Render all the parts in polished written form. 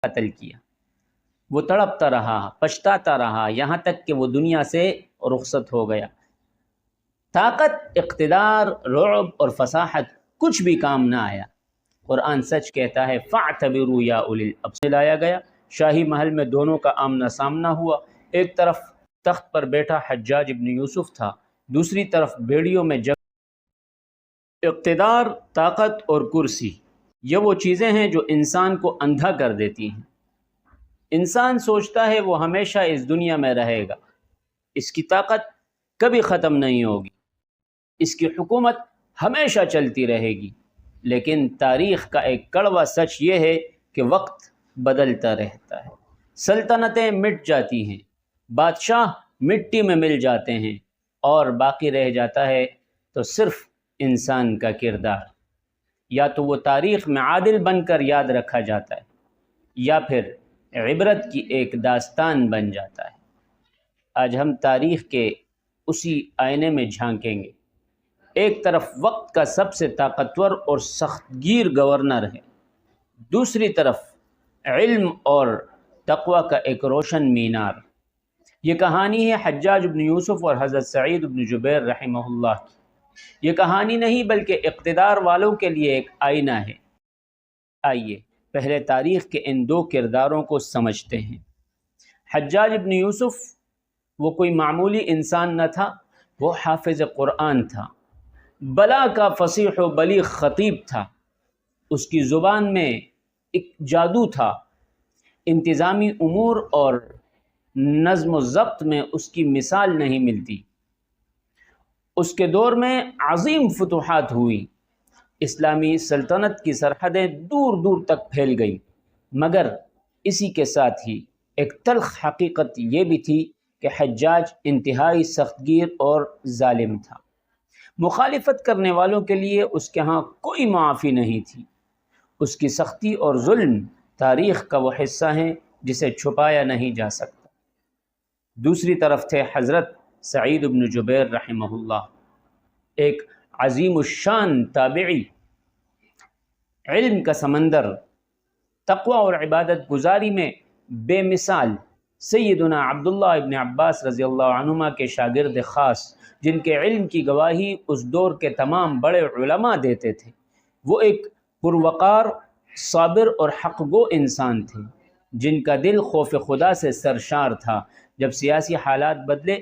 قتل کیا، وہ تڑپتا رہا، پچھتاتا رہا، یہاں تک کہ وہ دنیا سے رخصت ہو گیا۔ طاقت، اقتدار، رعب اور فصاحت کچھ بھی کام نہ آیا۔ قرآن سچ کہتا ہے فَاعْتَبِرُوا يَا أُولِي الْأَبْصَارِ لایا گیا۔ شاہی محل میں دونوں کا آمنا سامنا ہوا۔ ایک طرف تخت پر بیٹھا حجاج ابن یوسف تھا، دوسری طرف بیڑیوں میں اقتدار، طاقت اور کرسی، یہ وہ چیزیں ہیں جو انسان کو اندھا کر دیتی ہیں۔ انسان سوچتا ہے وہ ہمیشہ اس دنیا میں رہے گا، اس کی طاقت کبھی ختم نہیں ہوگی، اس کی حکومت ہمیشہ چلتی رہے گی، لیکن تاریخ کا ایک کڑوا سچ یہ ہے کہ وقت بدلتا رہتا ہے، سلطنتیں مٹ جاتی ہیں، بادشاہ مٹی میں مل جاتے ہیں، اور باقی رہ جاتا ہے تو صرف انسان کا کردار۔ یا تو وہ تاریخ میں عادل بن کر یاد رکھا جاتا ہے، یا پھر عبرت کی ایک داستان بن جاتا ہے۔ آج ہم تاریخ کے اسی آئینے میں جھانکیں گے۔ ایک طرف وقت کا سب سے طاقتور اور سخت گیر گورنر ہے، دوسری طرف علم اور تقوی کا ایک روشن مینار۔ یہ کہانی ہے حجاج بن یوسف اور حضرت سعید بن جبیر رحمہ اللہ کی۔ یہ کہانی نہیں بلکہ اقتدار والوں کے لیے ایک آئینہ ہے۔ آئیے پہلے تاریخ کے ان دو کرداروں کو سمجھتے ہیں۔ حجاج بن یوسف وہ کوئی معمولی انسان نہ تھا، وہ حافظ قرآن تھا، بلا کا فصیح و بلیغ خطیب تھا۔ اس کی زبان میں ایک جادو تھا، انتظامی امور اور نظم و ضبط میں اس کی مثال نہیں ملتی۔ اس کے دور میں عظیم فتوحات ہوئی، اسلامی سلطنت کی سرحدیں دور دور تک پھیل گئیں، مگر اسی کے ساتھ ہی ایک تلخ حقیقت یہ بھی تھی کہ حجاج انتہائی سخت گیر اور ظالم تھا۔ مخالفت کرنے والوں کے لیے اس کے ہاں کوئی معافی نہیں تھی۔ اس کی سختی اور ظلم تاریخ کا وہ حصہ ہیں جسے چھپایا نہیں جا سکتا۔ دوسری طرف تھے حضرت سعید بن جبیر رحمہ اللہ، ایک عظیم الشان تابعی، علم کا سمندر، تقوی اور عبادت گزاری میں بے مثال، سیدنا عبداللہ ابن عباس رضی اللہ عنہما کے شاگرد خاص، جن کے علم کی گواہی اس دور کے تمام بڑے علماء دیتے تھے۔ وہ ایک پروقار، صابر اور حق گو انسان تھے، جن کا دل خوف خدا سے سرشار تھا۔ جب سیاسی حالات بدلے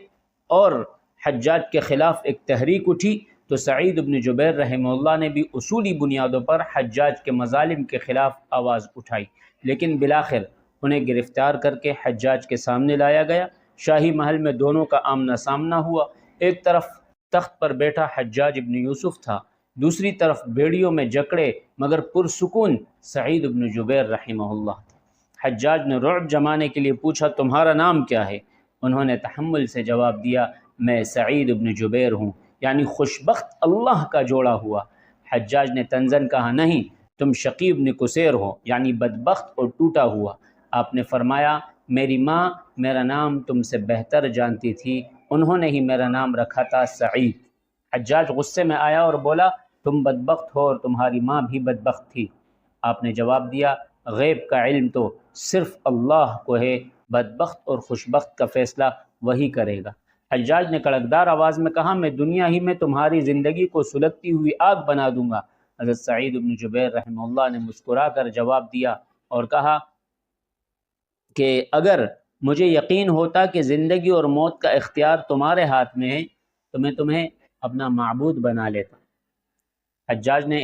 اور حجاج کے خلاف ایک تحریک اٹھی تو سعید بن جبیر رحمہ اللہ نے بھی اصولی بنیادوں پر حجاج کے مظالم کے خلاف آواز اٹھائی، لیکن بالآخر انہیں گرفتار کر کے حجاج کے سامنے لایا گیا۔ شاہی محل میں دونوں کا آمنا سامنا ہوا۔ ایک طرف تخت پر بیٹھا حجاج ابن یوسف تھا، دوسری طرف بیڑیوں میں جکڑے مگر پرسکون سعید بن جبیر رحمہ اللہ تھا۔ حجاج نے رعب جمانے کے لیے پوچھا تمہارا نام کیا ہے؟ انہوں نے تحمل سے جواب دیا میں سعید بن جبیر ہوں، یعنی خوشبخت اللہ کا جوڑا ہوا۔ حجاج نے طنزاً کہا نہیں، تم شقی بن قصیر ہو، یعنی بدبخت اور ٹوٹا ہوا۔ آپ نے فرمایا میری ماں میرا نام تم سے بہتر جانتی تھی، انہوں نے ہی میرا نام رکھا تھا سعید۔ حجاج غصے میں آیا اور بولا تم بدبخت ہو اور تمہاری ماں بھی بدبخت تھی۔ آپ نے جواب دیا غیب کا علم تو صرف اللہ کو ہے، بدبخت اور خوشبخت کا فیصلہ وہی کرے گا۔ حجاج نے کڑکدار آواز میں کہا میں دنیا ہی میں تمہاری زندگی کو سلگتی ہوئی آگ بنا دوں گا۔ حضرت سعید بن جبیر رحمہ اللہ نے مسکرا کر جواب دیا اور کہا کہ اگر مجھے یقین ہوتا کہ زندگی اور موت کا اختیار تمہارے ہاتھ میں ہے تو میں تمہیں اپنا معبود بنا لیتا۔ حجاج نے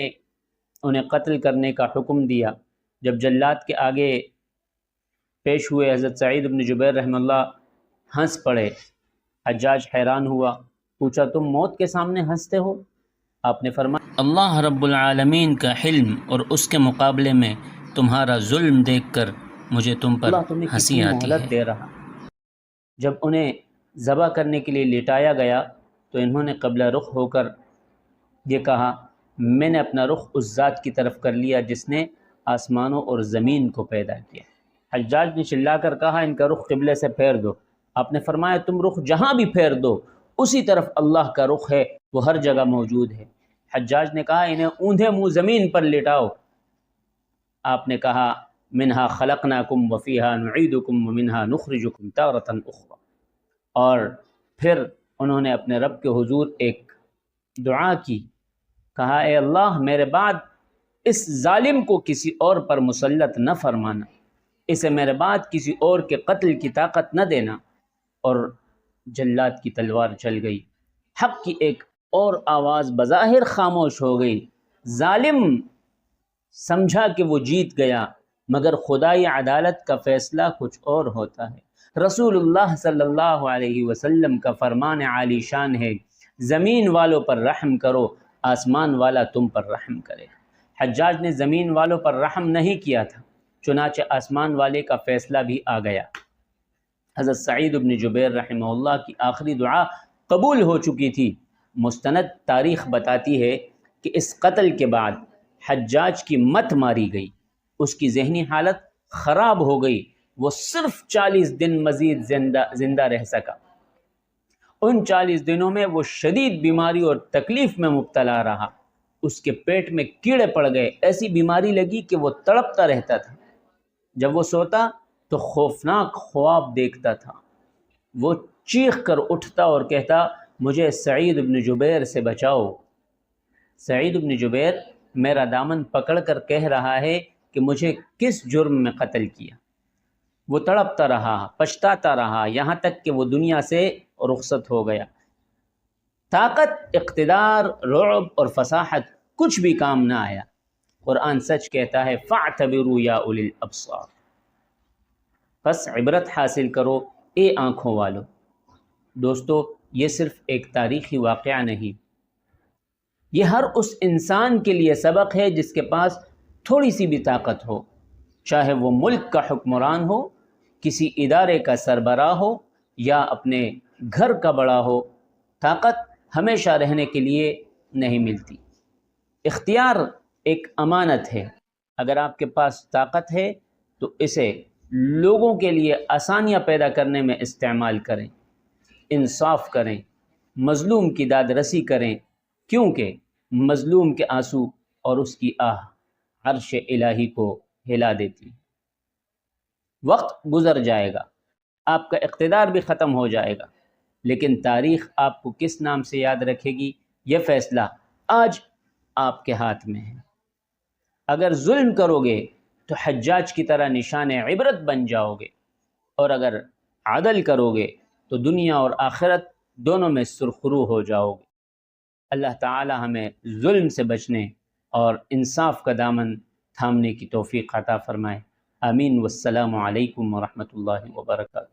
انہیں قتل کرنے کا حکم دیا۔ جب جلاد کے آگے پیش ہوئے حضرت سعید بن جبیر رحمہ اللہ ہنس پڑے۔ حجاج حیران ہوا، پوچھا تم موت کے سامنے ہنستے ہو؟ آپ نے فرمایا اللہ رب العالمین کا حلم اور اس کے مقابلے میں تمہارا ظلم دیکھ کر مجھے تم پر ہنسی آتی ہے۔ دے رہا۔ جب انہیں ذبح کرنے کے لیے لٹایا گیا تو انہوں نے قبلہ رخ ہو کر یہ کہا میں نے اپنا رخ اس ذات کی طرف کر لیا جس نے آسمانوں اور زمین کو پیدا کیا۔ حجاج نے چلا کر کہا ان کا رخ قبلے سے پھیر دو۔ آپ نے فرمایا تم رخ جہاں بھی پھیر دو اسی طرف اللہ کا رخ ہے، وہ ہر جگہ موجود ہے۔ حجاج نے کہا انہیں اوندھے منہ زمین پر لٹاؤ۔ آپ نے کہا منہا خلقناکم وفیہا نعیدکم ومنہا نخرجکم تارۃ اخری۔ اور پھر انہوں نے اپنے رب کے حضور ایک دعا کی، کہا اے اللہ میرے بعد اس ظالم کو کسی اور پر مسلط نہ فرمانا، اسے میرے بعد کسی اور کے قتل کی طاقت نہ دینا۔ اور جلاد کی تلوار چل گئی، حق کی ایک اور آواز بظاہر خاموش ہو گئی، ظالم سمجھا کہ وہ جیت گیا، مگر خدائی عدالت کا فیصلہ کچھ اور ہوتا ہے۔ رسول اللہ صلی اللہ علیہ وسلم کا فرمان عالی شان ہے، زمین والوں پر رحم کرو، آسمان والا تم پر رحم کرے۔ حجاج نے زمین والوں پر رحم نہیں کیا تھا، چنانچہ آسمان والے کا فیصلہ بھی آ گیا۔ حضرت سعید بن جبیر رحمہ اللہ کی آخری دعا قبول ہو چکی تھی۔ مستند تاریخ بتاتی ہے کہ اس قتل کے بعد حجاج کی مت ماری گئی، اس کی ذہنی حالت خراب ہو گئی، وہ صرف 40 دن مزید زندہ رہ سکا۔ ان 40 دنوں میں وہ شدید بیماری اور تکلیف میں مبتلا رہا، اس کے پیٹ میں کیڑے پڑ گئے، ایسی بیماری لگی کہ وہ تڑپتا رہتا تھا۔ جب وہ سوتا تو خوفناک خواب دیکھتا تھا، وہ چیخ کر اٹھتا اور کہتا مجھے سعید بن جبیر سے بچاؤ، سعید بن جبیر میرا دامن پکڑ کر کہہ رہا ہے کہ مجھے کس جرم میں قتل کیا۔ وہ تڑپتا رہا، پچھتاتا رہا، یہاں تک کہ وہ دنیا سے رخصت ہو گیا۔ طاقت، اقتدار، رعب اور فصاحت کچھ بھی کام نہ آیا۔ قرآن سچ کہتا ہے فَاعْتَبِرُوا يَا أُولِي الْأَبْصَارِ، بس عبرت حاصل کرو اے آنکھوں والو۔ دوستو، یہ صرف ایک تاریخی واقعہ نہیں، یہ ہر اس انسان کے لیے سبق ہے جس کے پاس تھوڑی سی بھی طاقت ہو، چاہے وہ ملک کا حکمران ہو، کسی ادارے کا سربراہ ہو یا اپنے گھر کا بڑا ہو۔ طاقت ہمیشہ رہنے کے لیے نہیں ملتی۔ اختیار ایک امانت ہے، اگر آپ کے پاس طاقت ہے تو اسے لوگوں کے لیے آسانیاں پیدا کرنے میں استعمال کریں، انصاف کریں، مظلوم کی داد رسی کریں، کیونکہ مظلوم کے آنسو اور اس کی آہ عرش الہی کو ہلا دیتی۔ وقت گزر جائے گا، آپ کا اقتدار بھی ختم ہو جائے گا، لیکن تاریخ آپ کو کس نام سے یاد رکھے گی، یہ فیصلہ آج آپ کے ہاتھ میں ہے۔ اگر ظلم کرو گے تو حجاج کی طرح نشان عبرت بن جاؤ گے، اور اگر عدل کرو گے تو دنیا اور آخرت دونوں میں سرخرو ہو جاؤ گے۔ اللہ تعالی ہمیں ظلم سے بچنے اور انصاف کا دامن تھامنے کی توفیق عطا فرمائے۔ آمین۔ والسلام علیکم ورحمۃ اللہ وبرکاتہ۔